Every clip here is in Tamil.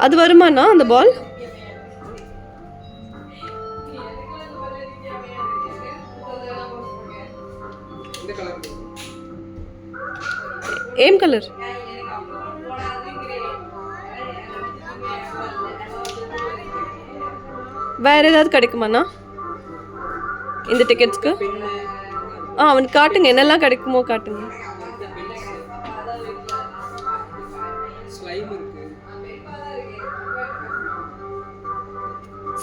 அது வருமாண்ணா அந்த பால்? ఏం కలర్? வேற ஏதாவது கிடைக்குமாண்ணா இந்த டிக்கெட்ஸ்க்கு? அவனுக்கு காட்டுங்க, என்னெல்லாம் கிடைக்குமோ காட்டுங்க.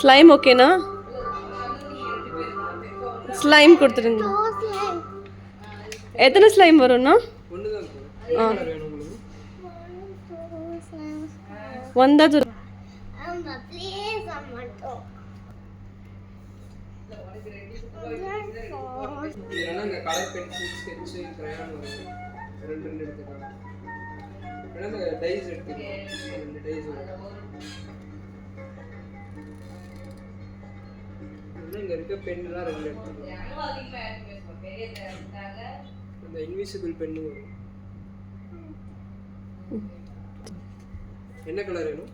ஸ்லைம் ஓகேண்ணா, ஸ்லைம் கொடுத்துருங்க. எத்தனை ஸ்லைம் வரும்ண்ணா? வந்தா இங்க இருக்க பென்லாம் ரெண்டு எடுத்துக்கலாம். இந்த இன்விசிபிள் பென்னு வரும். என்ன கலர் வேணும்?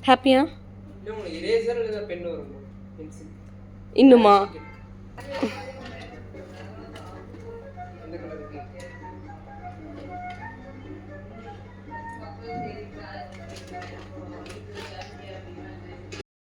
ஹாப்பியா? இல்ல உங்களுக்கு இரேசர் இல்ல பென் வருமா? பென்சில் இன்னுமா?